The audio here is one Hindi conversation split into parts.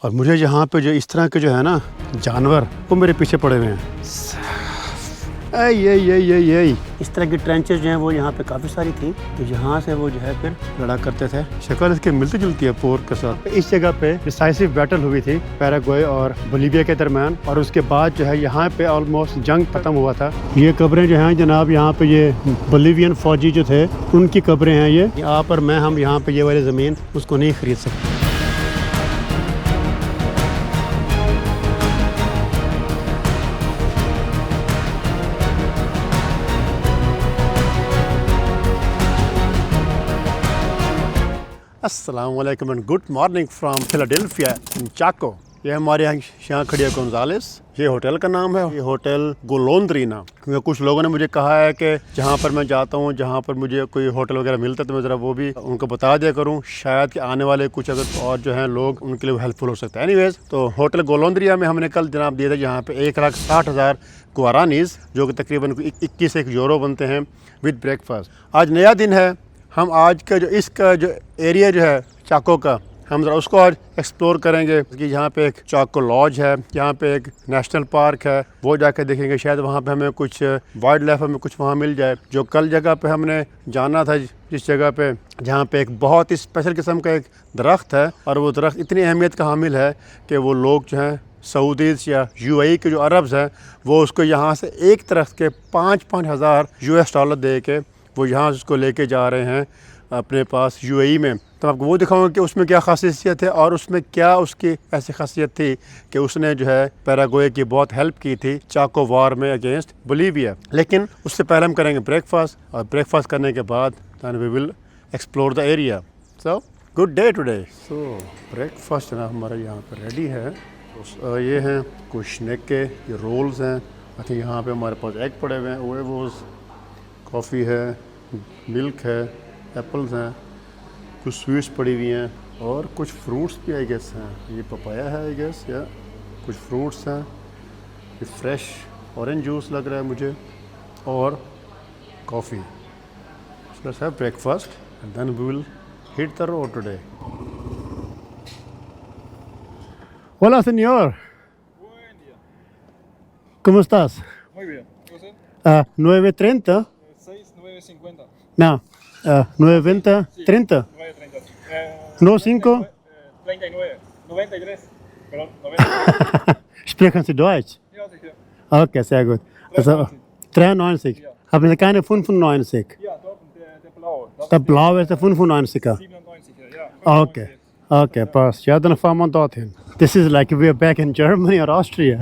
और मुझे यहाँ पे जो इस तरह के जो है ना जानवर वो मेरे पीछे पड़े हुए हैं। ये इस तरह की ट्रेंचेस जो हैं वो यहाँ पे काफ़ी सारी थी, तो यहाँ से वो जो है फिर लड़ा करते थे। शक्ल इसके मिलती जुलती है पोर्क के साथ। इस जगह पे डिसाइसिव बैटल हुई थी पैराग्वे और बोलीविया के दरम्यान, और उसके बाद जो है यहाँ पे ऑलमोस्ट जंग खत्म हुआ था। ये कब्रें जो हैं जनाब, यहाँ पे ये बोलीवियन फौजी जो थे उनकी कब्रें हैं ये। यहाँ पर हम यहाँ पे ये वाली ज़मीन उसको नहीं खरीद सकते। अस्सलाम वालेकुम and good morning from Philadelphia in Chaco. ये हमारे यहाँ खड़ी है गोंजालेस। ये होटल का नाम है, ये होटल गोलोंद्रीना। क्योंकि कुछ लोगों ने मुझे कहा है कि जहाँ पर मैं जाता हूँ, जहाँ पर मुझे कोई होटल वगैरह मिलता है तो मैं ज़रा वो भी उनको बता दिया करूँ, शायद कि आने वाले कुछ अगर और जो हैं लोग उनके लिए हेल्पफुल हो सकता है। एनीवेज, तो होटल गोलोंद्रिया में हमने कल जनाब दिया था यहाँ पे 1,60,000 गुआरानीज़, जो कि तकरीबन 21 यूरो बनते हैं विद ब्रेकफास्ट। आज नया दिन है। हम आज का जो इसका जो एरिया जो है चाको का, हम ज़रा उसको आज एक्सप्लोर करेंगे कि यहाँ पे एक चाको लॉज है, यहाँ पे एक नेशनल पार्क है, वो जाकर देखेंगे। शायद वहाँ पे हमें कुछ वाइल्ड लाइफ हमें कुछ वहाँ मिल जाए। जो कल जगह पे हमने जाना था, जिस जगह पे जहाँ पे एक बहुत ही स्पेशल किस्म का एक दरख्त है, और वो दरख्त इतनी अहमियत का हामिल है कि वो लोग जो हैं सऊदीज़ या यूएई के जो अरब्स हैं वो उसको यहाँ से एक दरख्त के 5-5 हज़ार $US दे के वो यहाँ उसको लेके जा रहे हैं अपने पास यूएई में। तो आपको वो दिखाऊंगा कि उसमें क्या खासियत है और उसमें क्या उसकी ऐसी खासियत थी कि उसने जो है पैराग्वे की बहुत हेल्प की थी चाको वार में अगेंस्ट बोलीविया। लेकिन उससे पहले हम करेंगे ब्रेकफास्ट, और ब्रेकफास्ट करने के बाद then we will explore the area. So good day today. सो ब्रेकफास्ट ना हमारा यहाँ पर रेडी है। तो ये हैं कुछ स्नैक के ये रोल्स हैं। आई थिंक यहाँ पे हमारे पास एग पड़े हुए हैं, वो कॉफ़ी है, मिल्क है, एप्पल्स हैं, कुछ स्वीट्स पड़ी हुई हैं और कुछ फ्रूट्स भी आई गेस हैं। ये पपाया है आई गेस, या कुछ फ्रूट्स हैं। ये फ्रेश ऑरेंज जूस लग रहा है मुझे, और coffee. So let's have breakfast and then we will hit the road today. Hola señor. Buen día. ¿Cómo estás? Muy bien. ¿Y usted? 9:30. 6,950. No, 9:20, 30. 9,30. No, 5. 39. 93. Perdón, 90. Sprechen Sie Deutsch? Ja, sicher. Okay, sehr gut. Also 93. Ja. Haben Sie keine 95? Ja, dort der blaue. Das Der blaue ist der 95er. 97er, ja. Okay. Okay, passt. Ja, dann fahren wir dorthin. This is like we are back in Germany or Austria.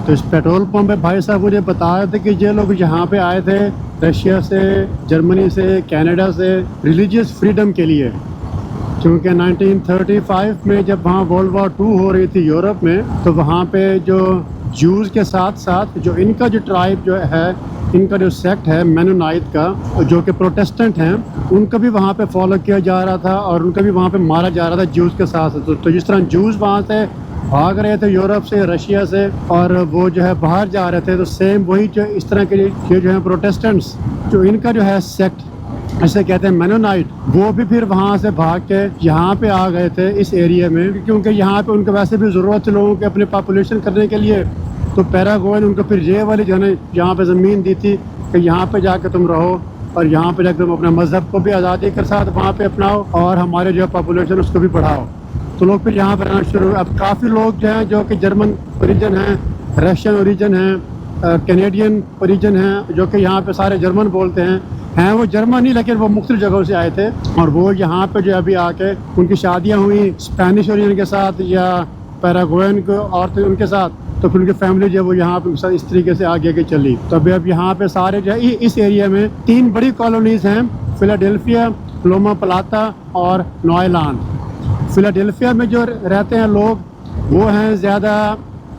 तो इस पेट्रोल पंप पे भाई साहब मुझे बता रहे थे कि ये लोग यहाँ पे आए थे रशिया से, जर्मनी से, कनाडा से रिलीजियस फ्रीडम के लिए। क्योंकि 1935 में जब वहाँ वर्ल्ड वॉर 2 हो रही थी यूरोप में, तो वहाँ पे जो जूस के साथ साथ जो इनका जो ट्राइब जो है, इनका जो सेक्ट है मेनोनाइट का, जो कि प्रोटेस्टेंट हैं, उनका भी वहाँ पे फॉलो किया जा रहा था और उनका भी वहाँ पे मारा जा रहा था जूस के साथ। तो जिस तरह जूस वहाँ से भाग रहे थे यूरोप से, रशिया से, और वो जो है बाहर जा रहे थे, तो सेम वही जो इस तरह के ये जो है प्रोटेस्टेंट्स, जो इनका जो है सेक्ट ऐसे कहते हैं मेनोनाइट, वो भी फिर वहाँ से भाग के यहाँ पे आ गए थे इस एरिया में। क्योंकि यहाँ पे उनको वैसे भी ज़रूरत थी लोगों के अपने पॉपुलेशन करने के लिए, तो पैराग्वे ने उनको फिर ये वाली जो है ना यहाँ पे ज़मीन दी थी कि यहाँ पे जाकर तुम रहो और यहाँ पे जाकर तुम अपने मज़हब को भी आज़ादी के साथ वहाँ पे अपनाओ और हमारे जो पॉपुलेशन उसको भी बढ़ाओ। तो लोग फिर यहाँ पर आना शुरू हुए। अब काफ़ी लोग जो हैं जो कि जर्मन ओरिजिन हैं, रशियन ओरिजिन हैं, कैनेडियन ओरिजिन हैं, जो कि यहाँ पे सारे जर्मन बोलते हैं वो जर्मन ही, लेकिन वो मुख्तलिफ जगहों से आए थे और वो यहाँ पे जो अभी आके उनकी शादियाँ हुई स्पेनिश ओरिजिन के साथ या पैराग्वेन को औरतें उनके साथ, तो फिर उनकी फैमिली जो है वो यहाँ पे इस तरीके से आगे चली। तो अभी अब यहाँ पे सारे जो है इस एरिया में 3 बड़ी कॉलोनीज़ हैं, फिलाडेल्फिया, लोमा प्लाता और नॉयलैंड। फिलाडेल्फिया में जो रहते हैं लोग वो हैं ज़्यादा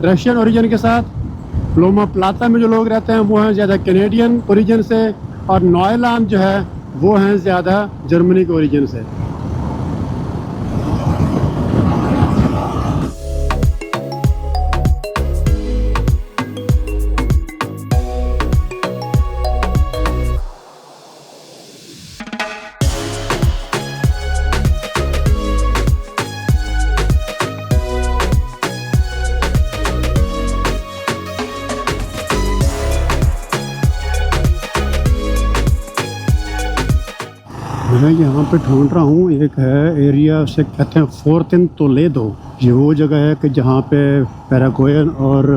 रशियन ओरिजिन के साथ, लोमा प्लाता में जो लोग रहते हैं वो हैं ज़्यादा कैनेडियन ओरिजिन से, और नॉयलैंड जो है वो हैं ज़्यादा जर्मनी के ओरिजिन से। मैं यहाँ पे ढूंढ रहा हूँ, एक है एरिया से कहते हैं फोर्थ इन टोलेडो। ये वो जगह है कि जहाँ पे पैराग्वेन और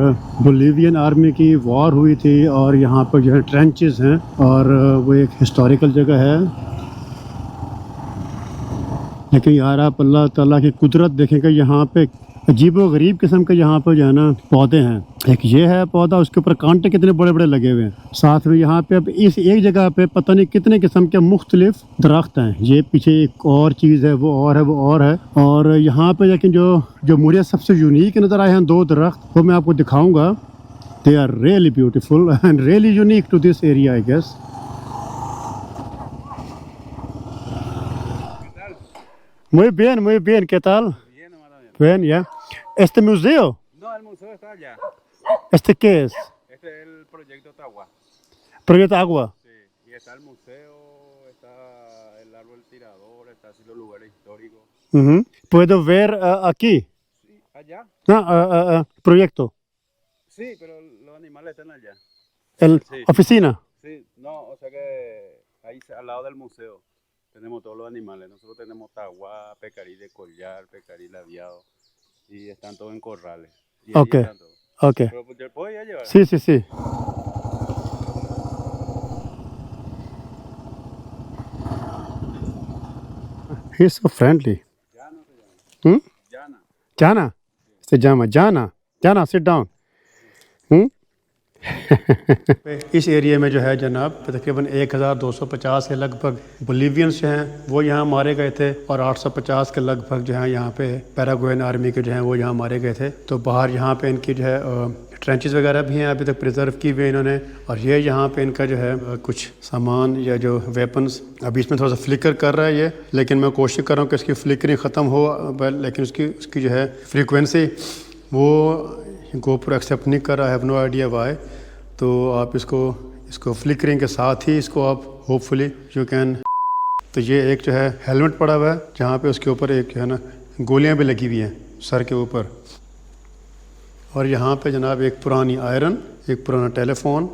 बोलिवियन आर्मी की वॉर हुई थी और यहाँ पर जो है ट्रेंचेस हैं और वो एक हिस्टोरिकल जगह है। लेकिन यार आप अल्लाह ताला की कुदरत देखेंगे, यहाँ पे अजीबो गरीब किस्म के यहाँ पे जो है ना पौधे हैं। एक ये है पौधा, उसके ऊपर कांटे कितने बड़े बड़े लगे हुए हैं। साथ में यहाँ पे अब इस एक जगह पे पता नहीं कितने किस्म के मुख्तलिफ दरख्त हैं। ये पीछे एक और चीज़ है, वो और है, वो और है। और यहाँ पे लेकिन जो मुझे सबसे यूनिक नज़र आए हैं दो दरख्त, वो मैं आपको दिखाऊँगा। They are really beautiful and really unique to this area I guess. Muy bien, ¿qué tal? Bien, Amadeo. Bien, ya. ¿Este museo? No, el museo está allá. ¿Este qué es? Este es el proyecto Tagua. Proyecto Agua. Sí. Y está el museo, está el árbol tirador, está así los lugares históricos. Ujú. ¿Puedo ver aquí? Sí, allá. Proyecto. Sí, pero los animales están allá. El Sí. oficina. Sí, no, o sea que ahí al lado del museo tenemos todos los animales. Nosotros tenemos taguá, pecarí de collar, pecarí ladeado y están todos en corrales. Y ahí Ok. están todos. Ok. Pero ¿te puedo ir a llevar? Sí, sí, sí. He's so friendly. Llana se llama. Hmm? Llana. Jana. Se llama Jana. Jana, sit down. इस एरिया में जो है जनाब तकरीबन 1250 के लगभग बोलिवियंस जो हैं वो यहाँ मारे गए थे और 850 के लगभग जो है यहाँ पे पैराग्वेन आर्मी के जो हैं वो यहाँ मारे गए थे। तो बाहर यहाँ पे इनकी जो है ट्रेंचेस वगैरह भी हैं अभी तक प्रिजर्व की हुई इन्होंने। और ये यहाँ पे इनका जो है कुछ सामान या जो वेपन्स, अभी इसमें थोड़ा सा फ्लिकर कर रहा है ये, लेकिन मैं कोशिश कर रहा हूँ कि इसकी फ्लिकरिंग ख़त्म हो, लेकिन उसकी जो है फ्रीक्वेंसी वो गोप्रो एक्सेप्ट नहीं कर रहा है। Have no idea why. तो आप इसको फ्लिकरिंग के साथ ही इसको आप होपफुली यू कैन। तो ये एक जो है हेलमेट पड़ा हुआ है जहाँ पे उसके ऊपर एक जो है ना गोलियाँ भी लगी हुई हैं सर के ऊपर। और यहाँ पे जनाब एक पुरानी आयरन, एक पुराना टेलीफोन,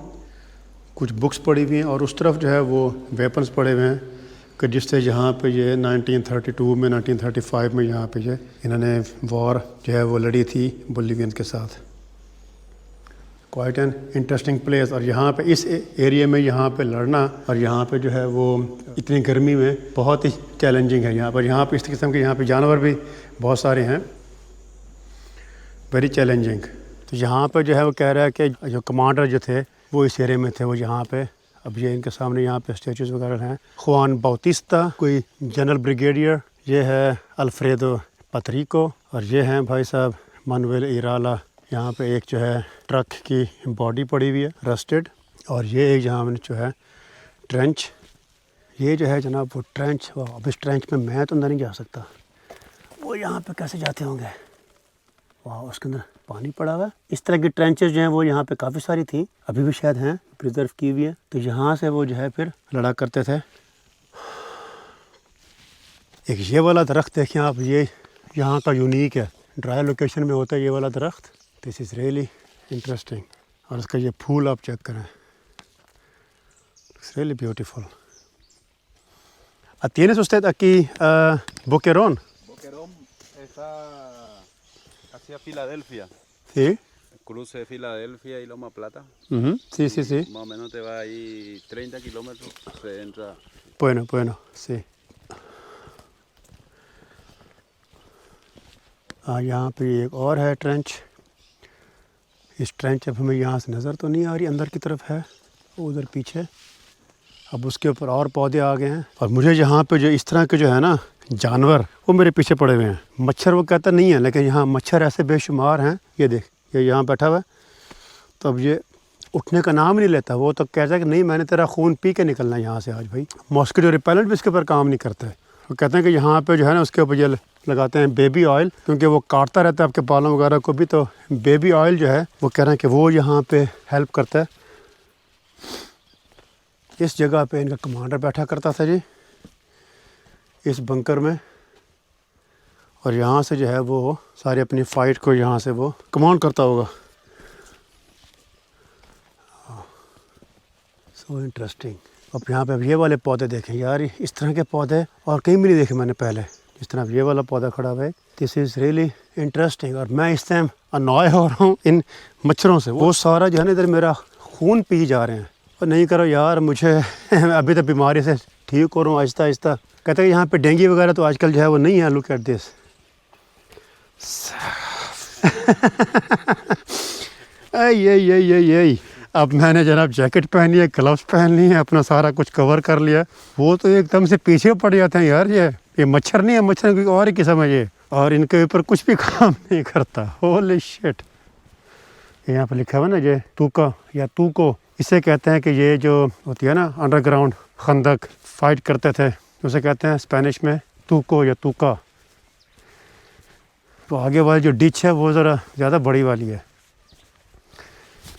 कुछ बुक्स पड़ी हुई हैं और उस तरफ जो है वो वेपन्स पड़े हुए हैं कि जिससे यहाँ पे ये 1932 में 1935 में यहाँ पे ये इन्होंने वॉर जो है वो लड़ी थी बोलिवियंस के साथ। Quite an interesting place. और यहाँ पे इस एरिया में यहाँ पे लड़ना और यहाँ पे जो है वो इतनी गर्मी में बहुत ही चैलेंजिंग है। यहाँ पर इस किस्म के यहाँ पे जानवर भी बहुत सारे हैं, वेरी चैलेंजिंग। तो यहाँ पे जो है वो कह रहा है कि जो कमांडर जो थे वो इस एरिया में थे, वो यहाँ पे अब ये इनके सामने यहाँ पे स्टेचूज़ वगैरह हैं। खुआन बाउटिस्ता कोई जनरल ब्रिगेडियर, ये है अल्फ्रेडो पत्रिको और ये हैं भाई साहब मानुएल इराला। यहाँ पे एक जो है ट्रक की बॉडी पड़ी हुई है रस्टेड। और ये एक जहाँ जो है ट्रेंच, ये जो है जनाब वो ट्रेंच। अब इस ट्रेंच में मैं तो अंदर नहीं जा सकता, वो यहाँ पे कैसे जाते होंगे। वाह, उसके अंदर पानी पड़ा हुआ है। इस तरह की ट्रेंचेस जो हैं वो यहाँ पे काफ़ी सारी थी, अभी भी शायद हैं, प्रिजर्व की हुई है। तो यहाँ से वो जो है फिर लड़ा करते थे। एक ये वाला दरख्त देखें आप, ये यहाँ का यूनिक है, ड्राई लोकेशन में होता है ये वाला दरख्त। This is really interesting. और इसका ये फूल आप चेक करें, it's really beautiful. ¿Tienes usted aquí boquerón? Boquerón está hacia Filadelfia. Sí. Cruce de Filadelfia y Loma Plata. Sí, sí, sí. Más o menos te va ahí 30 kilómetros, se entra. Bueno, sí. यहाँ पे एक और है ट्रेंच। इस ट्रेंच अब हमें यहाँ से नज़र तो नहीं आ रही, अंदर की तरफ है वो उधर पीछे। अब उसके ऊपर और पौधे आ गए हैं। और मुझे यहाँ पे जो इस तरह के जो है ना जानवर वो मेरे पीछे पड़े हुए हैं। मच्छर वो कहता नहीं है, लेकिन यहाँ मच्छर ऐसे बेशुमार हैं। ये देख, ये यहाँ बैठा हुआ है, तो अब ये उठने का नाम नहीं लेता। वो तो कहता है कि नहीं, मैंने तेरा खून पी के निकलना है यहाँ से आज भाई। मॉस्किटो रिपेलेंट भी इसके ऊपर काम नहीं करता है। वो कहते हैं कि यहाँ पे जो है ना उसके ऊपर ये लगाते हैं बेबी ऑयल, क्योंकि वो काटता रहता है आपके बालों वगैरह को भी। तो बेबी ऑयल जो है वो कह रहे हैं कि वो यहाँ पे हेल्प करता है। इस जगह पे इनका कमांडर बैठा करता था जी, इस बंकर में। और यहाँ से जो है वो सारी अपनी फ़ाइट को यहाँ से वो कमांड करता होगा। So interesting. अब यहाँ पे अब ये वाले पौधे देखें यार, इस तरह के पौधे और कहीं भी नहीं देखे मैंने पहले। जिस तरह ये वाला पौधा खड़ा हुआ है, दिस इज़ रियली इंटरेस्टिंग। और मैं इस टाइम अनॉय हो रहा हूँ इन मच्छरों से। वो सारा जो है ना इधर मेरा खून पी जा रहे हैं। और नहीं करो यार, मुझे अभी तक बीमारी से ठीक हो रहा हूँ आहिस्ता आहिस्ता। कहते हैं यहाँ पे डेंगू वगैरह तो आजकल जो है वो नहीं है। Look at this. यही अब मैंने जनाब जैकेट पहनी है, ग्लव्स पहन ली है, अपना सारा कुछ कवर कर लिया। वो तो एकदम से पीछे पड़ जाते हैं यार। ये मच्छर नहीं है, मच्छर कोई और ही किस्म है ये, और इनके ऊपर कुछ भी काम नहीं करता। Holy shit. यहाँ पर लिखा हुआ ना ये तूका या तूको, इसे कहते हैं कि ये जो होती है ना अंडरग्राउंड खंदक फाइट करते थे, उसे कहते हैं स्पेनिश में तूको या तूका। तो आगे वाली जो डिच है वो ज़रा ज़्यादा बड़ी वाली है।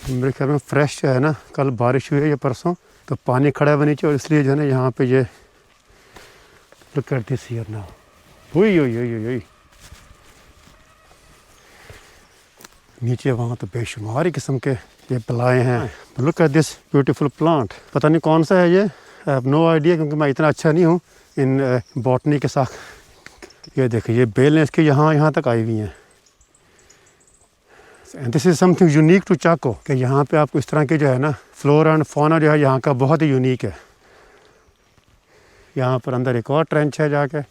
मेरे ख्याल में फ्रेश जो है ना, कल बारिश हुई है या परसों, तो पानी खड़ा है नीचे, और इसलिए जो है ना यहाँ पे ये look at this here now. हुई नीचे वहाँ तो बेशुमार ही किस्म के ये बलाएँ हैं। Look at this beautiful plant. पता नहीं कौन सा है ये, आई हैव नो आइडिया, क्योंकि मैं इतना अच्छा नहीं हूँ इन बॉटनी के साथ। ये देखिए ये बेलें इसके यहाँ तक आई हुई हैं। And this is something unique to Chaco, कि यहाँ पे आपको इस तरह के जो है ना फ्लोरा एंड फौना जो है यहाँ का बहुत ही यूनिक है। यहाँ पर अंदर एक और ट्रेंच है जाके।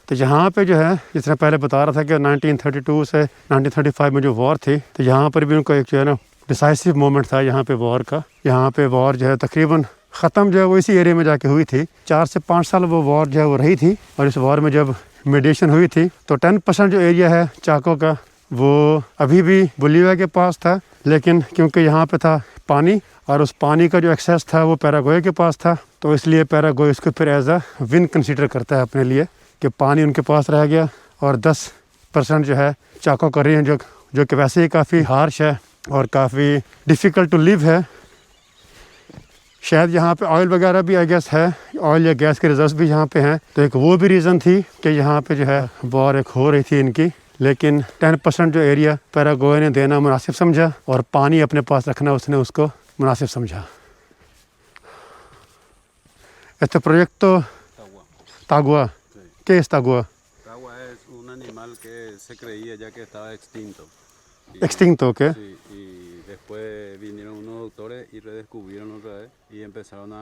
तो यहाँ पे जो है, जिस तरह पहले बता रहा था कि 1932 से 1935 में जो वॉर थी, तो यहाँ पर भी उनको एक जो है ना डिसाइसिव मोमेंट था यहाँ पे वॉर का। यहाँ पे वॉर जो है तकरीबन ख़त्म जो है वो इसी एरिया में जाके हुई थी। 4 से 5 साल वो वॉर जो है वो रही थी। और इस वॉर में जब मेडिएशन हुई थी तो 10% जो एरिया है चाको का वो अभी भी बोलीविया के पास था, लेकिन क्योंकि यहाँ पे था पानी, और उस पानी का जो एक्सेस था वो पैराग्वे के पास था, तो इसलिए पैराग्वे इसको फिर एज अ विन कंसीडर करता है अपने लिए, कि पानी उनके पास रह गया। और 10% जो है चाको का रीजन जो कि वैसे ही काफ़ी हार्श है और काफ़ी डिफ़िकल्ट टू लिव है। शायद यहाँ पे ऑयल वगैरह भी आई गेस है, ऑयल या गैस के रिजर्व्स भी यहाँ पे हैं। तो एक वो भी रीज़न थी कि यहाँ पे जो है वॉर एक हो रही थी इनकी, लेकिन 10% जो एरिया पैराग्वे ने देना मुनासिब समझा, और पानी अपने पास रखना उसने उसको मुनासिब समझा। Este proyecto Tagua, ¿qué es Tagua? Tagua es un animal que se creía ya que estaba extinto. ¿Extinto o qué? Sí, y después vinieron unos doctores y redescubrieron otra vez y empezaron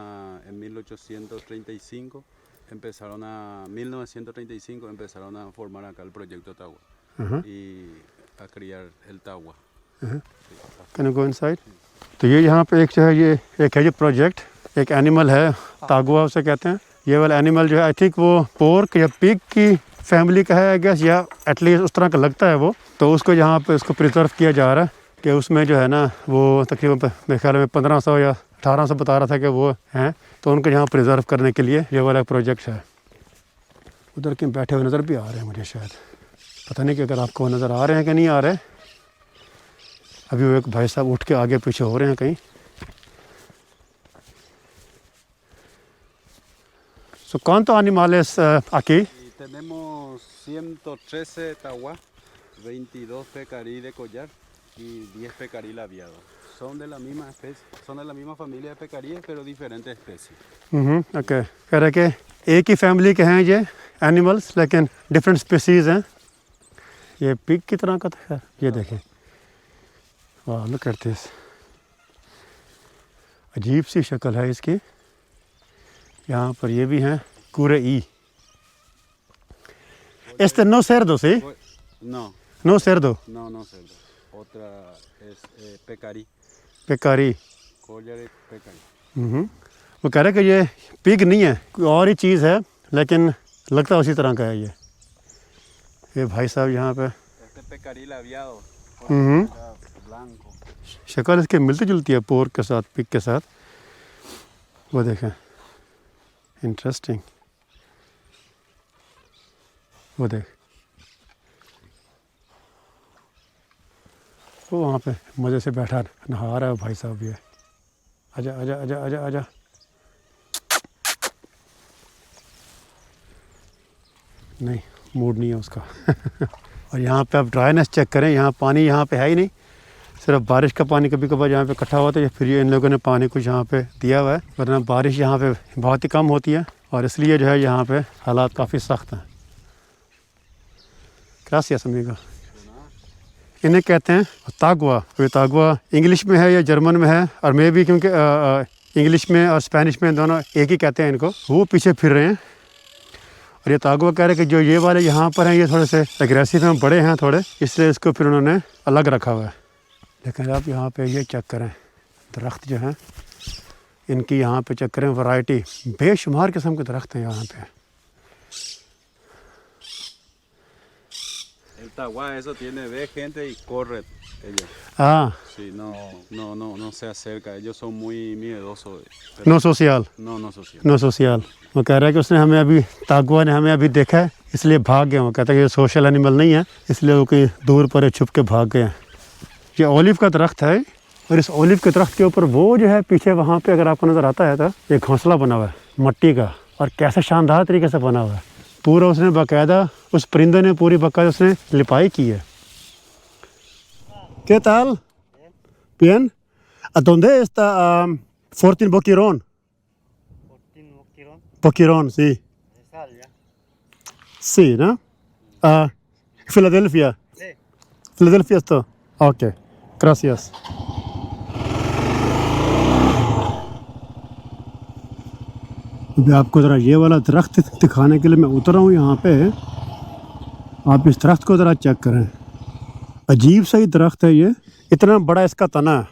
en 1935 empezaron a formar acá el proyecto Tagua y a criar el Tagua. Can you go inside? तो ये यहाँ पे एक जो है, ये एक है ये प्रोजेक्ट, एक एनिमल है तागुआ उसे कहते हैं। ये वाला एनिमल जो है आई थिंक वो पोर्क या पिग की फैमिली का है आई गेस, या एटलीस्ट उस तरह का लगता है वो। तो उसको यहाँ पे उसको प्रिजर्व किया जा रहा है कि उसमें जो है ना वो तकरीबन मेरे ख्याल में 1500 या 1800 बता रहा था कि वो हैं, तो उनको यहाँ प्रिजर्व करने के लिए ये वाला प्रोजेक्ट है। उधर के बैठे हुए नज़र भी आ रहे हैं मुझे, शायद पता नहीं कि अगर आपको नज़र आ रहे हैं कि नहीं आ रहे। अभी वो एक भाई साहब उठ के आगे पीछे हो रहे हैं कहीं। So, ¿cuántos animales aquí? Y tenemos 113 taguas, 22 pecarí de collar y 10 pecarí labiado. Son de la misma especie, son de la misma familia de pecaríes, pero diferentes especies. Okay, कह रहे कि एक ही फैमिली के हैं ये एनिमल्स, लेकिन डिफरेंट स्पीसीज़ हैं। ये पिग की तरह का था, ये देखें, वाह लुक एट दिस, अजीब सी शक्ल है इसकी। यहाँ पर ये भी हैं कूरे ई। Este no cerdo, ¿sí? No. No cerdo. No cerdo. Otra es pecarí. पेकारी। Collar y pecarí. वो कह रहे कि ये पिग नहीं है, कोई और ही चीज़ है, लेकिन लगता उसी तरह का है ये भाई साहब यहाँ पे। Este pecarí labiado. Blanco. शक्ल इसके मिलती जुलती है पोर्क के साथ, पिग के साथ। वो देखें, इंटरेस्टिंग। वो देख, वो वहाँ पे मज़े से बैठा नहा रहा है भाई साहब ये। आजा आजा आजा आजा आजा। नहीं, मूड नहीं है उसका। और यहाँ पे आप ड्राइनेस चेक करें, यहाँ पानी यहाँ पे है ही नहीं, सिर्फ बारिश का पानी कभी कभार यहाँ पे इकट्ठा होता है, फिर ये इन लोगों ने पानी कुछ यहाँ पे दिया हुआ है, वरना बारिश यहाँ पे बहुत ही कम होती है और इसलिए जो है यहाँ पे हालात काफ़ी सख्त हैं। Gracious amigo. इन्हें कहते हैं तागवा। ये तागवा इंग्लिश में है या जर्मन में है, और मे भी क्योंकि इंग्लिश में और स्पेनिश में दोनों एक ही कहते हैं इनको। वो पीछे फिर रहे हैं और ये तागवा कह रहे हैं कि जो ये वाले यहाँ पर हैं ये थोड़े से एग्रेसिव हैं, बड़े हैं थोड़े, इसलिए इसको फिर उन्होंने अलग रखा हुआ है। लेकिन आप यहाँ पे ये चेक करें, दरख्त जो हैं इनकी यहाँ पे चेक करें, वैरायटी बेशुमार किस्म के दरख्त हैं यहाँ पे। El taguá, eso tiene, ve gente y corre ellos. हाँ, Sí, no se acerca, ellos son muy miedosos. No social, No social. No social. वो कह रहा है कि उसने हमें अभी, तागवा ने हमें अभी देखा है इसलिए भाग गए। वो कहता है कि ये सोशल एनिमल नहीं है, इसलिए वो कहीं दूर पर छुप के भाग गए हैं। ये ओलिव का दरख्त है और इस ओलिव के दरख्त के ऊपर वो जो है पीछे वहाँ पे अगर आपको नज़र आता है तो एक घोंसला बना हुआ है मट्टी का, और कैसे शानदार तरीके से बना हुआ है। पूरा उसने बाकायदा, उस परिंदे ने पूरी बाकायदा उसने लिपाई की है। ¿Qué tal? Bien. ¿A dónde está Fortin Boquerón? Boquerón, sí. Sí, ¿no? Filadelfia. Filadelfia esto. Ok, gracias. अभी आपको ज़रा ये वाला दरख्त दिखाने के लिए मैं उतरा हूँ यहाँ पे। आप इस दरख्त को ज़रा चेक करें, अजीब सा ही दरख्त है ये, इतना बड़ा इसका तना है।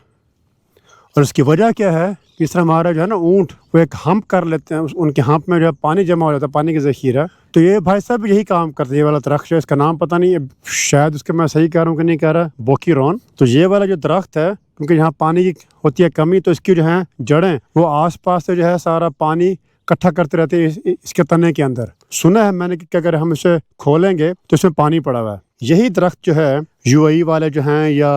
और इसकी वजह क्या है कि इस तरह हमारा जो है ना ऊँट, वो एक हम्प कर लेते हैं, उनके हम्प में जो है पानी जमा हो जाता है, पानी की ज़ख़ीरा। तो ये भाई साहब यही काम करते हैं। ये वाला दरख्त जो है, इसका नाम पता नहीं है, शायद उसके मैं सही कह रहा हूँ कि नहीं कह रहा, बोकीरॉन। तो ये वाला जो दरख्त है, क्योंकि यहाँ पानी की होती है कमी, तो इसकी जो है जड़ें वो आस पास से जो है सारा पानी इकट्ठा करते रहते हैं इसके तने के अंदर। सुना है मैंने कि अगर हम इसे खोलेंगे तो इसमें पानी पड़ा हुआ है। यही दरख्त जो है यूएई वाले जो हैं या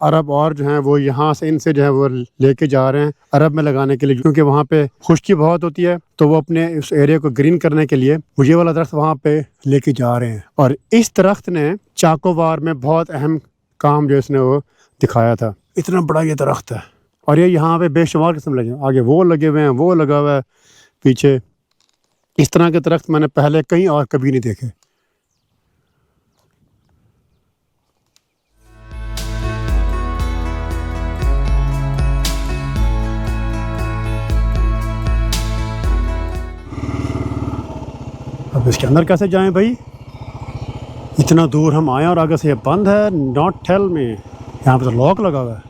अरब और जो हैं वो यहाँ से इनसे जो है वो लेके जा रहे हैं अरब में लगाने के लिए, क्योंकि वहाँ पे खुश्की बहुत होती है, तो वो अपने उस एरिया को ग्रीन करने के लिए वो ये वाला दरख्त वहाँ पे लेके जा रहे हैं। और इस दरख्त ने चाकोवार में बहुत अहम काम जो इसने वो दिखाया था। इतना बड़ा ये दरख्त है और ये यहाँ पे बेशुमार किस्म लगे, आगे वो लगे हुए हैं, वो लगा हुआ है पीछे। इस तरह के दरख्त मैंने पहले कहीं और कभी नहीं देखे। अब इसके अंदर कैसे जाएं भाई? इतना दूर हम आए और आगे से ये बंद है। नॉट टेल मी, यहाँ पे तो लॉक लगा हुआ है।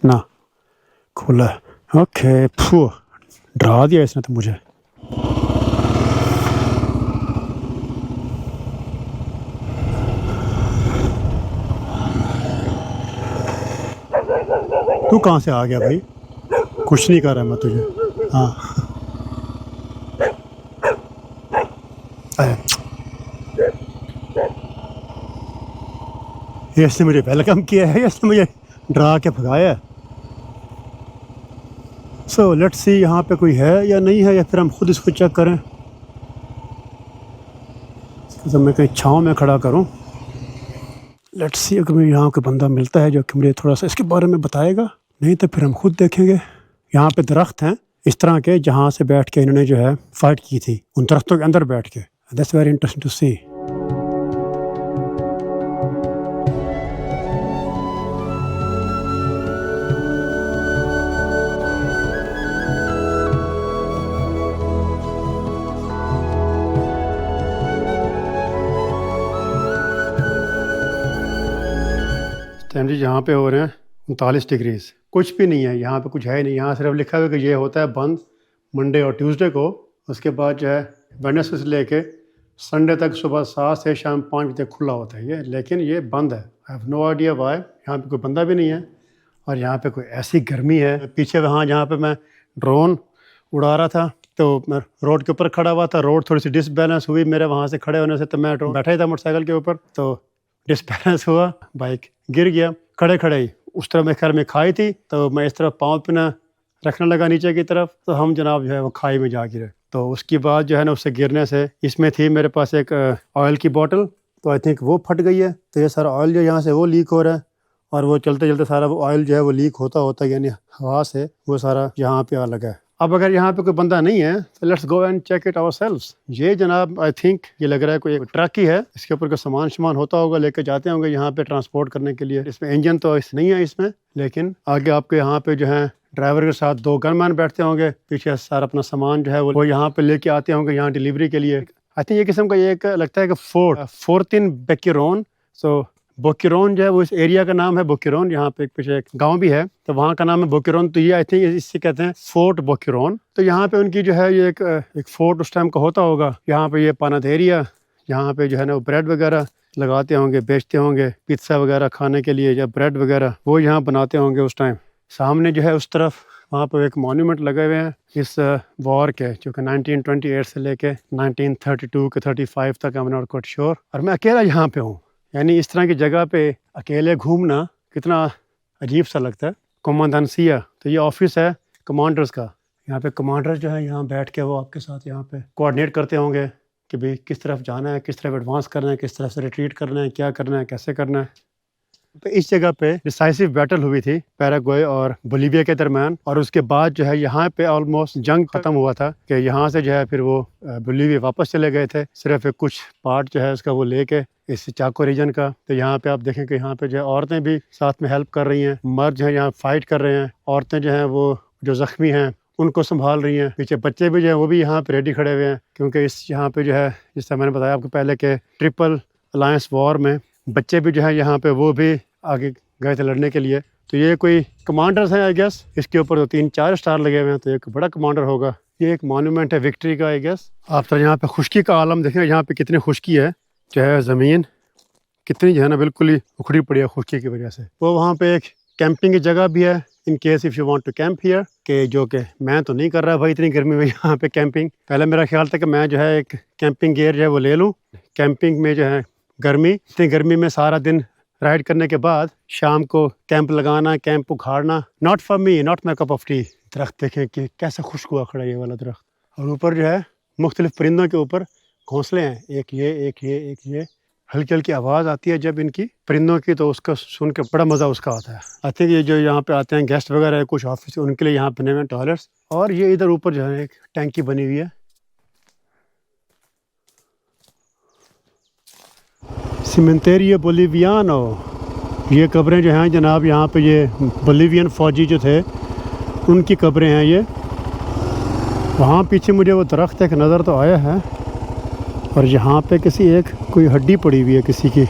ना खुला है। ओके, डरा दिया इसने तो मुझे। तू कहाँ से आ गया भाई? कुछ नहीं कर रहा मैं तुझे। हाँ, ये इसने मुझे वेलकम किया है, इसने मुझे डरा के भगाया है। सो लेट्स सी यहाँ पे कोई है या नहीं है, या फिर हम खुद इसको चेक करें। तो मैं कहीं छाँव में खड़ा करूँ। लेट्स सी अगर मुझे यहाँ कोई बंदा मिलता है जो कि मुझे थोड़ा सा इसके बारे में बताएगा, नहीं तो फिर हम खुद देखेंगे। यहाँ पे दरख्त हैं इस तरह के जहाँ से बैठ के इन्होंने जो है फाइट की थी, उन दरख्तों के अंदर बैठ के। That's very interesting to see. Time जी यहाँ पे हो रहे हैं 39 डिग्रीज, कुछ भी नहीं है यहाँ पे, कुछ है नहीं। यहाँ सिर्फ लिखा हुआ है कि ये होता है बंद मंडे और ट्यूसडे को, उसके बाद जो है वेडनेसडे से लेके संडे तक सुबह 7 से शाम 5 बजे तक खुला होता है ये, लेकिन ये बंद है। I have no idea why. यहाँ पे कोई बंदा भी नहीं है और यहाँ पे कोई ऐसी गर्मी है। पीछे वहाँ जहाँ पे मैं ड्रोन उड़ा रहा था तो मैं रोड के ऊपर खड़ा हुआ था, रोड थोड़ी सी डिसबैलेंस हुई मेरे वहाँ से खड़े होने से, तो मैं बैठा ही था मोटरसाइकिल के ऊपर, तो डिसबैलेंस हुआ, बाइक गिर गया खड़े खड़े ही। उस तरफ मैं खैर में खाई थी, तो मैं इस तरफ पाँव पिना रखने लगा नीचे की तरफ, तो हम जनाब जो है वो खाई में जा गिरे। तो उसके बाद जो है ना उससे गिरने से, इसमें थी मेरे पास एक ऑयल की बोतल, तो आई थिंक वो फट गई है। तो ये सारा ऑयल जो यहाँ से वो लीक हो रहा है और वो चलते चलते सारा वो ऑयल जो है वो लीक होता होता यानी हवा से वो सारा यहाँ पे आ लगा है। अब अगर यहाँ पे कोई बंदा नहीं है तो let's go and check it ourselves. ये जनाब आई थिंक ये लग रहा है कोई एक ट्रक ही है, इसके ऊपर का सामान होता होगा, लेके जाते होंगे यहाँ पे ट्रांसपोर्ट करने के लिए। इसमें इंजन तो नहीं है इसमें, लेकिन आगे आपके यहाँ पे जो है ड्राइवर के साथ 2 गनमैन बैठते होंगे, पीछे सारा अपना सामान जो है वो यहाँ पे लेके आते होंगे यहाँ डिलीवरी के लिए। आई थिंक ये किस्म का ये एक लगता है कि फोर्ट इन बोक्यूरोन। सो बोक्यूरोन जो है वो इस एरिया का नाम है बोक्यूरोन। यहाँ पे एक पीछे एक गांव भी है तो वहाँ का नाम है बोक्यूरोन। तो ये आई थिंक इससे कहते हैं फोर्ट बोक्यूरोन। तो यहाँ पे उनकी जो है ये एक फोर्ट उस टाइम का होता होगा। यहाँ पे ये पानादेरिया, यहाँ पे जो है ना वो ब्रेड वगैरह लगाते होंगे, बेचते होंगे, पिज्ज़ा वगैरह खाने के लिए या ब्रेड वगैरह वो यहाँ बनाते होंगे उस टाइम। सामने जो है उस तरफ वहाँ पर एक मॉन्यूमेंट लगे हुए हैं इस वॉर के, जो कि 1928 से लेके 1932 के 35 तक। I am not quite sure. और मैं अकेला यहाँ पे हूँ, यानी इस तरह की जगह पे अकेले घूमना कितना अजीब सा लगता है। कमांडेंसिया, तो ये ऑफिस है कमांडर्स का। यहाँ पे कमांडर जो है यहाँ बैठ के वो आपके साथ यहाँ पे कोऑर्डिनेट करते होंगे कि भाई किस तरफ जाना है, किस तरफ एडवांस करना है, किस तरफ से रिट्रीट करना है, क्या करना है, कैसे करना है। तो इस जगह पे डिसाइसिव बैटल हुई थी पैराग्वे और बोलीविया के दरम्यान, और उसके बाद जो है यहाँ पे ऑलमोस्ट जंग खत्म हुआ था कि यहाँ से जो है फिर वो बोलीविया वापस चले गए थे। सिर्फ एक कुछ पार्ट जो है उसका वो लेके इस चाको रीजन का। तो यहाँ पे आप देखें कि यहाँ पे जो है औरतें भी साथ में हेल्प कर रही हैं, मर्द जो है यहाँ फाइट कर रहे हैं, औरतें जो हैं वो जो ज़ख्मी हैं उनको संभाल रही हैं, पीछे बच्चे भी जो है वो भी यहाँ पे रेडी खड़े हुए हैं। क्योंकि इस यहाँ पे जो है जिस तरह मैंने बताया आपको पहले के ट्रिपल अलायंस वॉर में बच्चे भी जो है यहाँ पे वो भी आगे गए थे लड़ने के लिए। तो ये कोई कमांडर्स हैं आई गेस। इसके ऊपर तो 3-4 स्टार लगे हुए हैं, तो एक बड़ा कमांडर होगा। ये एक मॉन्यूमेंट है विक्ट्री का आई गेस। आप तो यहाँ पे खुश्की का आलम देखें, यहाँ पे कितनी खुश्की है, जो है ज़मीन कितनी जो है ना बिल्कुल ही उखड़ी पड़ी है खुश्की की वजह से। वो वहाँ पे एक कैंपिंग की जगह भी है in case if you want to camp here, कि जो कि मैं तो नहीं कर रहा भाई इतनी गर्मी में यहाँ पे कैंपिंग। पहले मेरा ख्याल था कि मैं जो है एक कैंपिंग गियर जो है वो ले लूँ। कैंपिंग में जो है गर्मी, इतनी गर्मी में सारा दिन राइड करने के बाद शाम को कैंप लगाना, कैंप उखाड़ना, not for me, not my cup of tea. दरख्त देखें कि कैसा खुश्क हुआ खड़ा ये वाला दरख्त, और ऊपर जो है मुख्तलिफ परिंदों के ऊपर घोंसले हैं, एक ये एक ये एक ये। हल्की हल्की आवाज़ आती है जब इनकी परिंदों की, तो उसका सुन के बड़ा मज़ा उसका आता है। आई थिंक ये जो यहाँ पे आते हैं गेस्ट वगैरह कुछ ऑफिस, उनके लिए यहाँ बने हुए टॉयलेट्स। और ये इधर ऊपर जो है एक टैंकी बनी हुई है। सिमेंटेरियो बोलिवियानो, ये कब्रें जो हैं जनाब यहाँ पे ये बोलिवियन फ़ौजी जो थे उनकी कब्रें हैं ये। वहाँ पीछे मुझे वो दरख्त एक नज़र तो आया है, और यहाँ पे किसी एक कोई हड्डी पड़ी हुई है, किसी की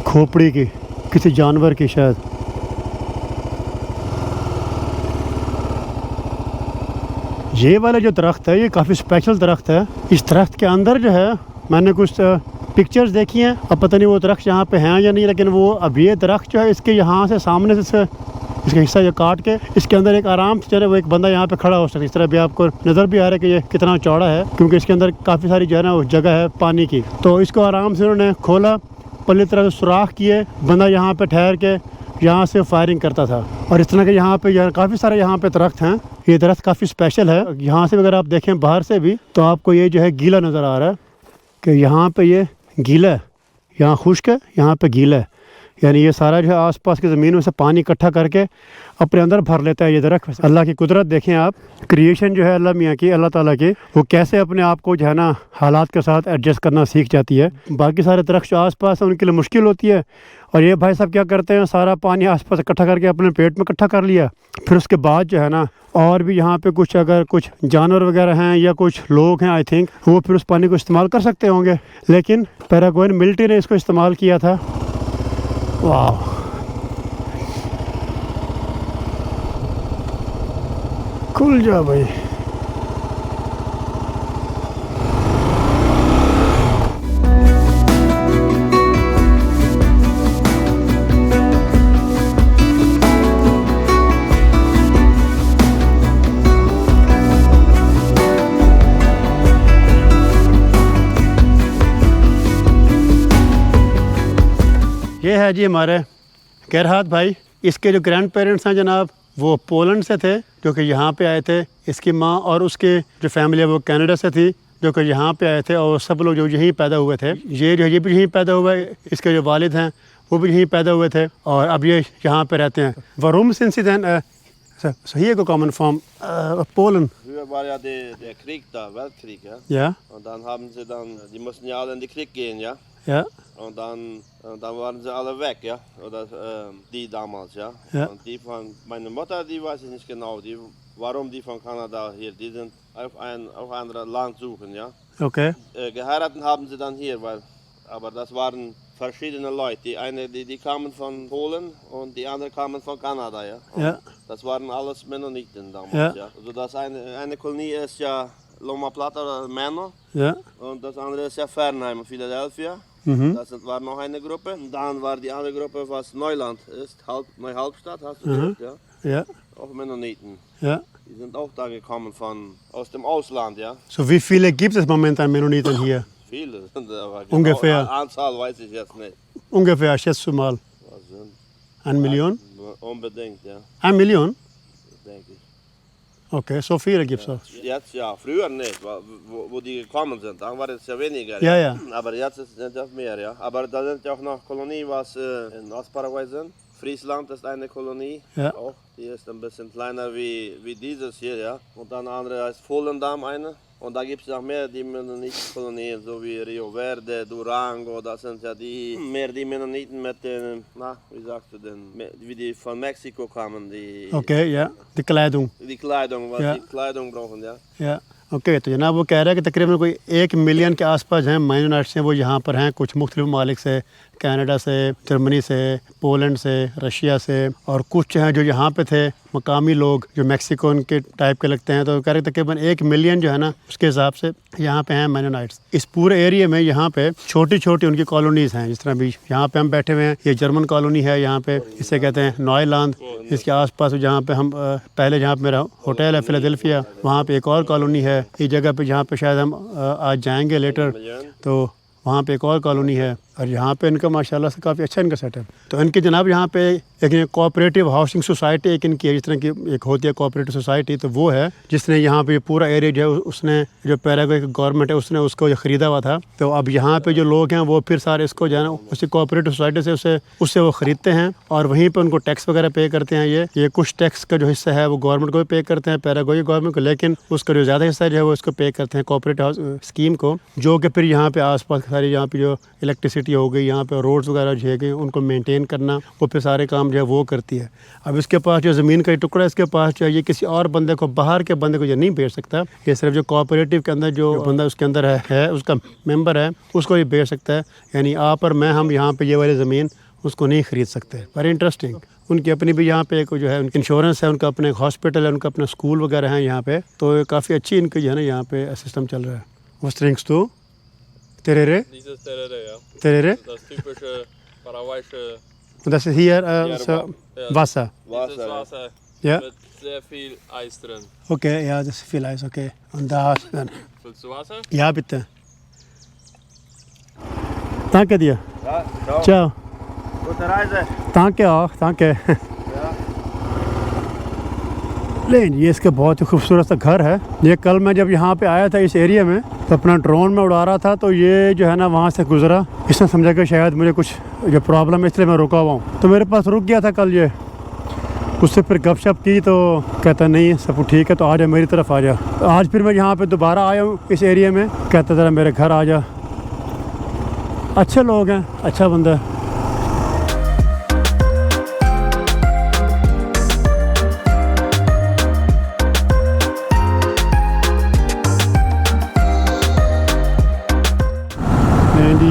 खोपड़ी की, किसी जानवर की शायद। ये वाला जो दरख्त है ये काफ़ी स्पेशल दरख्त है। इस दरख्त के अंदर जो है मैंने कुछ पिक्चर्स देखी हैं, अब पता नहीं वो दरख्त यहाँ पे हैं या नहीं, लेकिन वो अब ये दरख्त जो है इसके यहाँ से सामने से इसका हिस्सा ये काट के इसके अंदर एक आराम से जो है वो एक बंदा यहाँ पे खड़ा हो सकता है। इस तरह भी आपको नज़र भी आ रहा है कि ये कितना चौड़ा है, क्योंकि इसके अंदर काफ़ी सारी जो है ना वो जगह है पानी की। तो इसको आराम से उन्होंने खोला, पल्ली तरह से सुराख किए, बंदा यहाँ पे ठहर के यहाँ से फायरिंग करता था। और इस तरह के यहाँ पे काफ़ी सारे यहाँ पे दरख्त हैं। ये दरख्त काफ़ी स्पेशल है। यहाँ से अगर आप देखें बाहर से भी तो आपको ये जो है गीला नज़र आ रहा है कि यहाँ पे ये गीला है, यहाँ खुश्क है, यहाँ पे गीला है। यानी ये सारा जो है आसपास की ज़मीन में से पानी इकट्ठा करके अपने अंदर भर लेता है ये दरख्त। अल्लाह की कुदरत देखें आप, क्रिएशन जो है अल्लाह मियाँ की, अल्लाह ताला की, वो कैसे अपने आप को जो है ना हालात के साथ एडजस्ट करना सीख जाती है। बाकी सारे दरख्त जो आसपास हैं उनके लिए मुश्किल होती है, और ये भाई साहब क्या करते हैं, सारा पानी आसपास इकट्ठा करके अपने पेट में इकट्ठा कर लिया। फिर उसके बाद जो है ना और भी यहाँ पे कुछ अगर कुछ जानवर वगैरह हैं या कुछ लोग हैं आई थिंक, वो फिर उस पानी को इस्तेमाल कर सकते होंगे। लेकिन पैराग्वेन मिलिट्री ने इसको इस्तेमाल किया था। वाह, खुल जा भाई। ये है जी हमारे गेरहार्ड भाई। इसके जो ग्रैंड पेरेंट्स हैं जनाब वो पोलैंड से थे, जो कि यहाँ पे आए थे। इसकी माँ और उसके जो फैमिली है वो कनाडा से थी। जो कि यहाँ पे आए थे और सब लोग जो यहीं पैदा हुए थे। ये भी यहीं पैदा हुआ है, इसके जो वालिद हैं वो भी यहीं पैदा हुए थे और अब ये यहाँ पे रहते हैं। Warum sind Sie denn so hier gekommen vom Polen? Früher war ja der Krieg da, Weltkrieg, ja. Ja, Und dann haben sie die mussten ja alle in den Krieg gehen, ja. ja, Und dann waren sie alle weg, ja. Oder die damals, ja. Ja. Und die von meine Mutter, die weiß ich nicht genau, warum die von Kanada hier, die sind auf ein anderes Land suchen, ja. okay. Geheiratet haben sie dann hier, aber das waren verschiedene Leute. Die eine, die kamen von Polen und die andere kamen von Kanada, ja. Und Ja. das waren alles Mennoniten damals, Ja. ja. Also das eine Kolonie ist ja Loma Plata oder Menno Ja, und das andere ist ja Fernheim, Philadelphia. mhm. Das war noch eine Gruppe. Und dann war die andere Gruppe, was Neuland ist, Neuhalbstadt, hast du Mhm. gehört, ja. Ja, Auch Mennoniten. ja. Die sind auch da gekommen aus dem Ausland, ja. So wie viele gibt es momentan Mennoniten hier? Viele. Aber Ungefähr. Genau, Anzahl weiß ich jetzt nicht. Ungefähr, schätzt du mal. Was sind? 1 Million? Unbedingt, ja. 1 Million? Denke ich. Okay, so viele gibt es auch. Jetzt ja, früher nicht, wo die gekommen sind, dann war es ja weniger. Ja, ja. Aber jetzt sind es mehr, ja. Aber da sind ja auch noch Kolonien, was in Ostparaguay sind. Friesland ist eine Kolonie, Ja. auch. Die ist ein bisschen kleiner wie dieses hier, ja. Und dann andere heißt Volendam eine. Und da gibt es noch mehr die Mennoniten-Kolonien, so wie Rio Verde, Durango, das sind ja die Mennoniten mit den, wie sagst du denn, wie die von Mexiko kamen, die, Okay, ja, die Kleidung. die Kleidung, was Ja. die Kleidung brauchen, ja. या ओके तो जनाब वो कह रहा है कि तकरीबन कोई 1 मिलियन के आसपास हैं माइनॉरिटीज़ हैं वो यहाँ पर हैं, कुछ मुख्तलिफ ममालिक से, कनाडा से, जर्मनी से, पोलैंड से, रशिया से, और कुछ हैं जो यहाँ पे थे मकामी लोग जो मैक्सिकोन के टाइप के लगते हैं। तो कह रहे तकरीबन 1 मिलियन जो है ना उसके हिसाब से यहाँ पे हैं मैनोनाइट्स। इस पूरे एरिया में यहाँ पे छोटी छोटी उनकी कॉलोनीज़ हैं, जिस तरह भी यहाँ पे हम बैठे हुए हैं, ये जर्मन कॉलोनी है यहाँ पे, इसे कहते हैं नॉयलैंड। इसके आसपास जहाँ पे हम पहले जहाँ पे मेरा होटल है फिलाडेल्फिया, वहाँ पे एक और कॉलोनी है। इस जगह पे जहाँ पे शायद हम आज जाएंगे लेटर, तो वहाँ पे एक और कॉलोनी है। और यहाँ पे इनका माशाल्लाह से काफ़ी अच्छा इनका सेटअप। तो इनकी जनाब यहाँ पे एक कोऑपरेटिव हाउसिंग सोसाइटी एक इनकी है, जिस तरह की एक होती है कोऑपरेटिव सोसाइटी, तो वो है जिसने यहाँ पे पूरा एरिया जो है उसने जो पैराग्वे गवर्नमेंट है उसने उसको ख़रीदा हुआ था। तो अब यहाँ पे जो लोग हैं वो फिर सारे इसको जो है ना उसी कोऑपरेटिव सोसाइटी से उससे वो ख़रीदते हैं और वहीं पर उनको टैक्स वगैरह पे करते हैं। ये कुछ टैक्स का जो हिस्सा है वो गवर्नमेंट को भी पे करते हैं, पैराग्वे गवर्नमेंट को, लेकिन उसका जो ज़्यादा हिस्सा जो है वो इसको पे करते हैं कोऑपरेटिव स्कीम को, जो कि फिर यहाँ पे आसपास सारी यहाँ पे जो इलेक्ट्रिसिटी हो गई, यहाँ पे रोड्स वगैरह जो है उनको मेंटेन करना, वो फिर सारे काम जो है वो करती है। अब इसके पास जो ज़मीन का टुकड़ा है इसके पास जो है ये किसी और बंदे को, बाहर के बंदे को ये नहीं बेच सकता। ये सिर्फ जो कोऑपरेटिव के अंदर जो बंदा उसके अंदर है उसका मेंबर है उसको ये बेच सकता है। यानी आप और मैं, हम यहाँ पे ये वाली ज़मीन उसको नहीं ख़रीद सकते। Very interesting. उनकी अपनी भी यहाँ पे एक जो है उनकी इंश्योरेंस है, उनका अपने हॉस्पिटल है, उनका अपना स्कूल वगैरह है यहाँ पे। तो काफ़ी अच्छी इनकी जो है ना यहाँ पे सिस्टम चल रहा है। वो स्ट्रिंग्स तो Terere? Dieses Terere, ja. Terere? Das typische paraguayische Und das ist hier so Ja. Wasser. dieses ja. Wasser Ja. mit sehr viel Eis drin. Okay, ja, das ist viel Eis, okay. Und da hast du dann. Willst du Wasser? Ja, bitte. Danke dir. Ja, ciao. Ciao. Gute Reise. Danke auch, danke. लेकिन ये इसका बहुत ही खूबसूरत सा घर है। ये कल मैं जब यहाँ पे आया था इस एरिया में तो अपना ड्रोन में उड़ा रहा था, तो ये जो है ना वहाँ से गुजरा, इसने समझा कि शायद मुझे कुछ जो प्रॉब्लम है इसलिए मैं रुका हुआ हूँ। तो मेरे पास रुक गया था कल, ये उससे फिर गपशप की तो कहता नहीं सब ठीक है तो आ जा मेरी तरफ आ जा। तो आज फिर मैं यहाँ पे दोबारा आया हूँ इस एरिया में, कहता ज़रा मेरे घर आ जा। अच्छे लोग हैं, अच्छा बंदा है।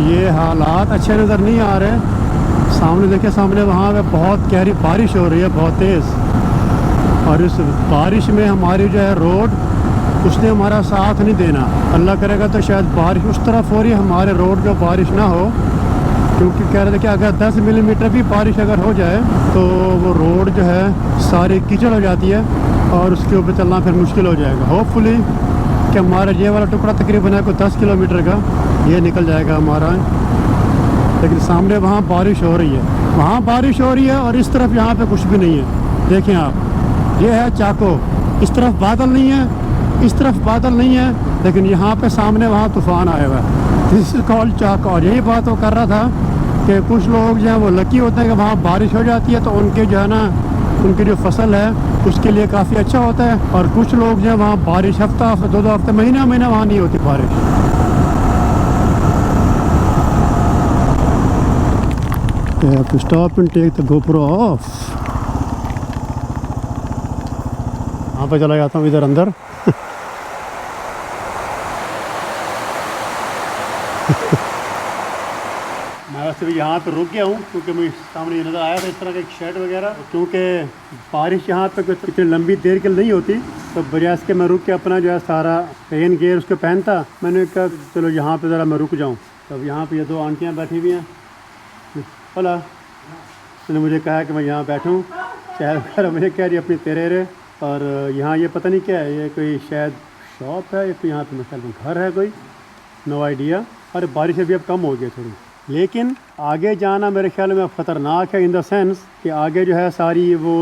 ये हालात अच्छे नज़र नहीं आ रहे। सामने देखिए, सामने वहाँ पे बहुत गहरी बारिश हो रही है, बहुत तेज़। और इस बारिश में हमारी जो है रोड, उसने हमारा साथ नहीं देना। अल्लाह करेगा तो शायद बारिश उस तरफ हो रही है, हमारे रोड पे बारिश ना हो, क्योंकि कह रहे थे कि अगर 10 मिलीमीटर भी बारिश अगर हो जाए तो वो रोड जो है सारी कीचड़ हो जाती है और उसके ऊपर चलना फिर मुश्किल हो जाएगा। होपफुली कि हमारा ये वाला टुकड़ा तकरीबन है कोई 10 किलोमीटर का, ये निकल जाएगा हमारा। लेकिन सामने वहाँ बारिश हो रही है, वहाँ बारिश हो रही है और इस तरफ यहाँ पे कुछ भी नहीं है। देखें आप, ये है चाको, इस तरफ बादल नहीं है इस तरफ बादल नहीं है, लेकिन यहाँ पे सामने वहाँ तूफ़ान आया हुआ है। दिस इज कॉल्ड चाको। और यही बात वो कर रहा था कि कुछ लोग जो हैं वो लकी होते हैं कि वहाँ बारिश हो जाती है, तो उनके जो है ना, उनकी जो फसल है उसके लिए काफ़ी अच्छा होता है। और कुछ लोग जो है वहाँ बारिश हफ्ता 2 हफ्ते महीना वहाँ नहीं होती बारिश। You have to stop and take the GoPro off. यहाँ पे चला जाता हूँ इधर अंदर। मैं वैसे भी यहाँ पे रुक गया हूँ क्योंकि मुझे सामने नज़र आया था इस तरह का एक शेड वगैरह। क्योंकि बारिश यहाँ पे इतनी लंबी देर के लिए नहीं होती, तो बजाय इसके मैं रुक के अपना जो है सारा रेन गेयर उसको पहनता। मैंने कहा चलो यहाँ पे ज़रा मैं रुक जाऊँ। तब यहाँ पे ये 2 आंटियाँ बैठी हुई हैं। बोला उसने मुझे कहा कि मैं यहाँ बैठूँ, चाय वगैरह मुझे कह रही अपनी तेरे रे। और यहाँ ये पता नहीं क्या है, ये कोई शायद शॉप है या फिर यहाँ पे मतलब घर है कोई, नो आइडिया। और बारिश अभी अब कम हो गई थोड़ी, लेकिन आगे जाना मेरे ख्याल में ख़तरनाक है इन द सेंस कि आगे जो है सारी वो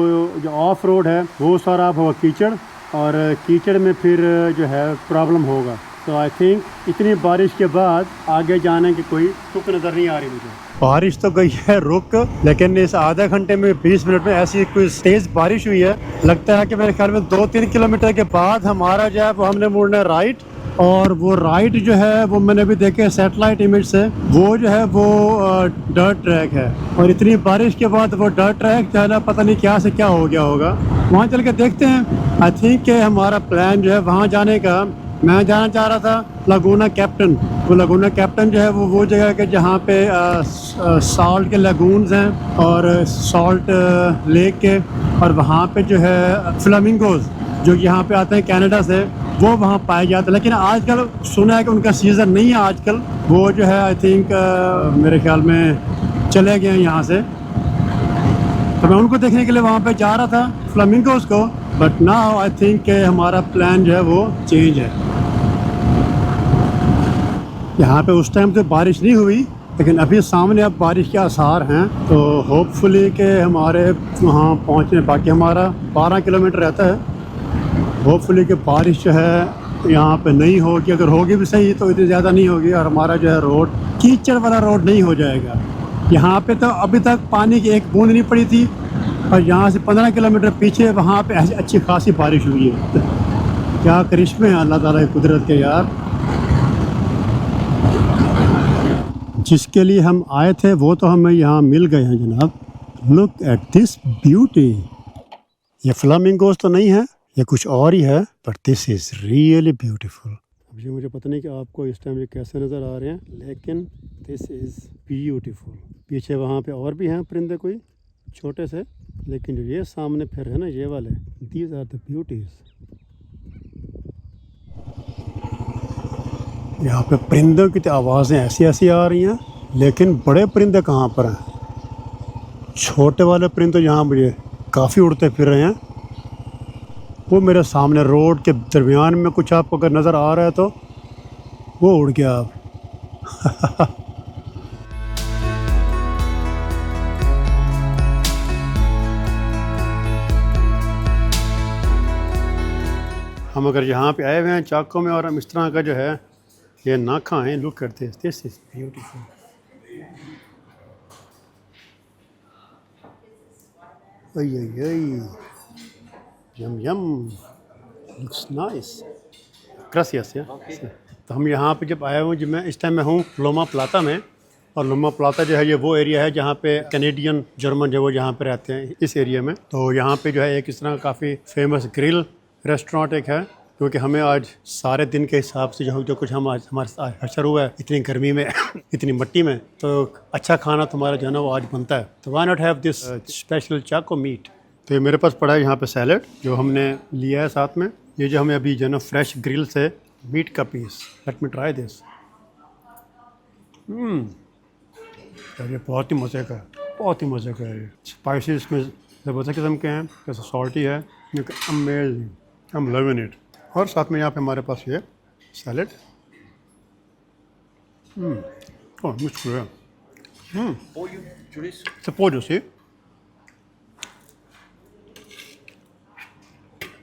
जो ऑफ रोड है वो सारा होगा कीचड़, और कीचड़ में फिर जो है प्रॉब्लम होगा। तो आई थिंक इतनी बारिश के बाद आगे जाने की कोई तुक नज़र नहीं आ रही मुझे। बारिश तो गई है रुक, लेकिन इस आधे घंटे में 20 मिनट में ऐसी कोई तेज़ बारिश हुई है, लगता है कि मेरे ख्याल में 2-3 किलोमीटर के बाद हमारा जो है वो हमने मुड़ना है राइट। और वो राइट जो है वो मैंने भी देखे सैटेलाइट इमेज से, वो जो है वो डर्ट ट्रैक है। और इतनी बारिश के बाद वो डर्ट ट्रैक जो है ना, पता नहीं क्या से क्या हो गया होगा। वहाँ चल के देखते हैं। आई थिंक कि हमारा प्लान जो है वहाँ जाने का, मैं जाना चाह रहा था लगूना कैप्टन। वो लगूना कैप्टन जो है वो जगह है जहाँ पे सॉल्ट के लगून्स हैं और सॉल्ट लेक के, और वहाँ पे जो है फ्लामिंगोज जो यहाँ पे आते हैं कनाडा से, वो वहाँ पाए जाते हैं। लेकिन आजकल सुना है कि उनका सीज़न नहीं है आजकल, वो जो है आई थिंक मेरे ख्याल में चले गए हैं यहाँ से। तो मैं उनको देखने के लिए वहाँ पे जा रहा था, फ्लामिंगोज को। बट नाउ आई थिंक कि हमारा प्लान जो है वो चेंज है। यहाँ पे उस टाइम तो बारिश नहीं हुई, लेकिन अभी सामने अब बारिश के आसार हैं। तो होपफुली कि हमारे वहाँ पहुँचने, बाकी हमारा 12 किलोमीटर रहता है, होपफुली कि बारिश जो है यहाँ पे नहीं होगी। अगर होगी भी सही तो इतनी ज़्यादा नहीं होगी, और हमारा जो है रोड कीचड़ वाला रोड नहीं हो जाएगा। यहाँ पे तो अभी तक पानी की एक बूंद नहीं पड़ी थी, और यहाँ से 15 किलोमीटर पीछे वहाँ पे ऐसी अच्छी खासी बारिश हुई है। क्या करिश्मे हैं अल्लाह ताला की कुदरत के यार। जिसके लिए हम आए थे वो तो हमें यहाँ मिल गए हैं जनाब। Look at this beauty. ये फ्लामिंगोस तो नहीं है, ये कुछ और ही है, but this is really beautiful. अब ये मुझे पता नहीं कि आपको इस टाइम ये कैसे नज़र आ रहे हैं, लेकिन दिस इज़ ब्यूटीफुल। पीछे वहाँ पे और भी हैं परिंदे कोई छोटे से, लेकिन जो ये सामने फिर है ना ये वाले, दीज आर द ब्यूटीज़। यहाँ पे परिंदों की तो आवाज़ें ऐसी ऐसी आ रही हैं, लेकिन बड़े परिंदे कहाँ पर हैं। छोटे वाले परिंदे यहाँ मुझे काफ़ी उड़ते फिर रहे हैं। वो मेरे सामने रोड के दरमियान में कुछ आपको अगर नज़र आ रहा है तो वो उड़ गया अब। हम अगर यहाँ पे आए हुए हैं चाको में, और हम इस तरह का जो है ये ना खाएं, लुक करते हैं। This is beautiful. Yum yum, looks nice, ग्रासियस या। तो हम यहाँ पे जब आए हुए, जब मैं इस टाइम में हूँ लोमा प्लाता में, और लोमा प्लाता जो है ये वो एरिया है जहाँ पे कैनेडियन जर्मन जो वो यहाँ पे रहते हैं इस एरिया में। तो यहाँ पे जो है एक इस तरह काफ़ी फेमस ग्रिल रेस्टोरेंट एक है, क्योंकि हमें आज सारे दिन के हिसाब से जो कुछ हम आज हमारे हशर हुआ है इतनी गर्मी में इतनी मिट्टी में, तो अच्छा खाना तुम्हारा जो है ना वो आज बनता है। तो why not have this special Chaco meat. तो ये मेरे पास पड़ा है यहाँ पे सैलड जो हमने लिया है साथ में। ये जो हमें अभी जो है ना फ्रेश ग्रिल से मीट का piece, let me try this. यार ये बहुत ही मज़े का है, बहुत ही मज़े का है। ये स्पाइसी इसमें ज़बरदस्त किस्म के हैं, कैसे सॉल्टी है, amazing, I am loving it. और साथ में यहाँ पे हमारे पास ये सैलड, मुझको है Pollo, chorizo. it's a pollo, see?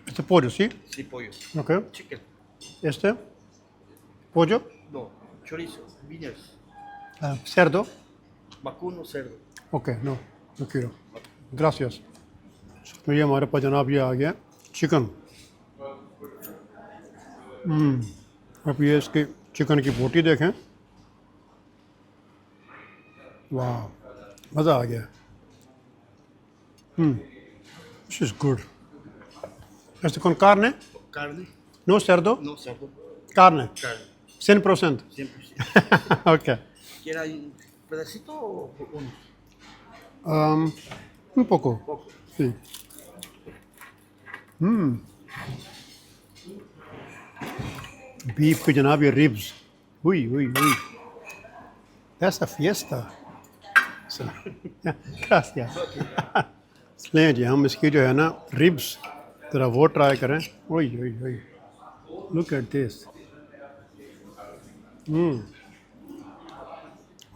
It's a pollo, see? Sí, pollo. Okay. Chicken. Este? Pollo? No, chorizo, viñas. Cerdo? Vacuno, cerdo. Ok, no quiero. Gracias. तो ये हमारे पास जनाब ये आ गया चिकन। अब ये इसके चिकन की बोटी देखें। वाह, मज़ा आ गया। This is good. Este con carne? Carne, No cerdo? no cerdo. Carne. Carne, 100%. 100%. Ok. ¿Quiera un pedacito o uno? Un poco. Poco. Sí. Beef के जनाब ये रिब्स हुई हुई हुई ऐसा फिएस्टा gracias लें जी हम इसकी जो है ना रिब्स ज़रा वो ट्राई करें ओई ओई ओई look at this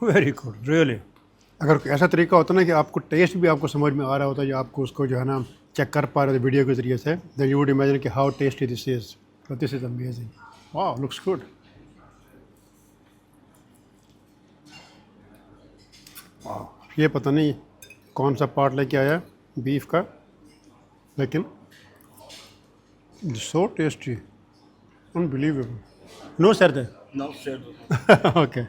very good really अगर कोई ऐसा तरीका होता ना कि आपको टेस्ट भी आपको समझ में आ रहा होता है या आपको उसको जो है ना चेक कर पा रहे थे वीडियो के ज़रिए से देन यू वुड इमेजिन कि how tasty this is but this is amazing वाह लुक्स गुड ये पता नहीं कौन सा पार्ट लेके आया बीफ का लेकिन so tasty unbelievable no sir दे No cerdo. ओके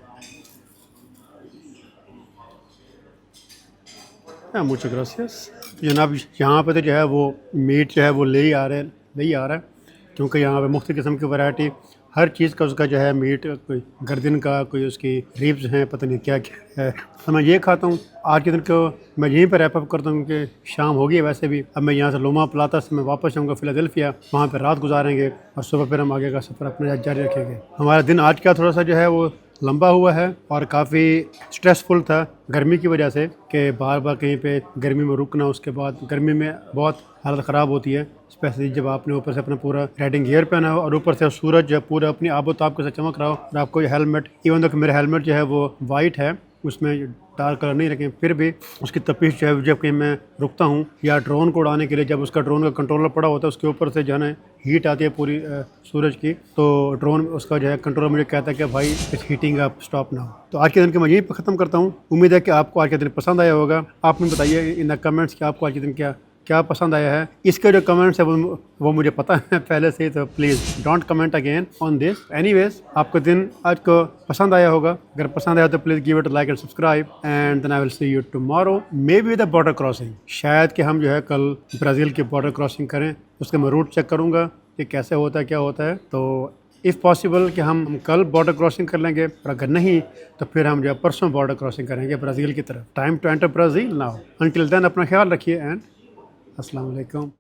मुझे ग्रासियस जनाब यहाँ पे तो जो है वो मीट जो है वो ले ही आ रहा है क्योंकि यहाँ पे मुख्तलिफ़ किस्म की वैरायटी हर चीज़ का उसका जो है मीट कोई गर्दन का कोई उसकी रिब्स हैं पता नहीं क्या क्या है तो मैं ये खाता हूँ आज के दिन को मैं यहीं पर रैप अप करता हूँ कि शाम होगी है वैसे भी अब मैं यहाँ से लोमा प्लाता से मैं वापस जाऊँगा फिलाडेल्फिया वहाँ पर रात गुजारेंगे और सुबह फिर हम आगे का सफ़र अपने जारी रखेंगे हमारा दिन आज का थोड़ा सा जो है वो लंबा हुआ है और काफ़ी स्ट्रेसफुल था गर्मी की वजह से कि बार बार कहीं पे गर्मी में रुकना उसके बाद गर्मी में बहुत हालत ख़राब होती है स्पेशली जब आपने ऊपर से अपना पूरा राइडिंग गियर पहना हो और ऊपर से सूरज जब पूरा अपनी आबोताब के साथ चमक रहा हो और आपको ये हेलमेट इवन दो कि मेरा हेलमेट जो है वो वाइट है उसमें डार्क कलर नहीं रखें फिर भी उसकी तपिश जो है जब कहीं मैं रुकता हूँ या ड्रोन को उड़ाने के लिए जब उसका ड्रोन का कंट्रोलर पड़ा होता है उसके ऊपर से जो है ना हीट आती है पूरी सूरज की तो ड्रोन उसका जो है कंट्रोलर मुझे कहता है कि भाई इस हीटिंग आप स्टॉप ना हो तो आज के दिन के मैं यही ख़त्म करता हूँ उम्मीद है कि आपको आज के दिन पसंद आया होगा आपने बताइए इन द कमेंट्स कि आपको आज के दिन क्या पसंद आया है इसके जो कमेंट्स है वो मुझे पता है पहले से तो please don't comment again on this anyways आपको दिन आज को पसंद आया होगा अगर पसंद आया तो please give it like and subscribe and then I will see you tomorrow maybe the border crossing शायद कि हम जो है कल ब्राज़ील की बॉर्डर क्रॉसिंग करें उसका मैं रूट चेक करूँगा कि कैसे होता है क्या होता है तो इफ़ पॉसिबल कि हम कल बॉर्डर क्रॉसिंग कर लेंगे और अगर नहीं तो फिर हम जो है परसों बॉर्डर क्रॉसिंग करेंगे ब्राज़ील की तरफ time to enter Brazil now until then अपना ख्याल रखिए एंड अस्सलाम वालेकुम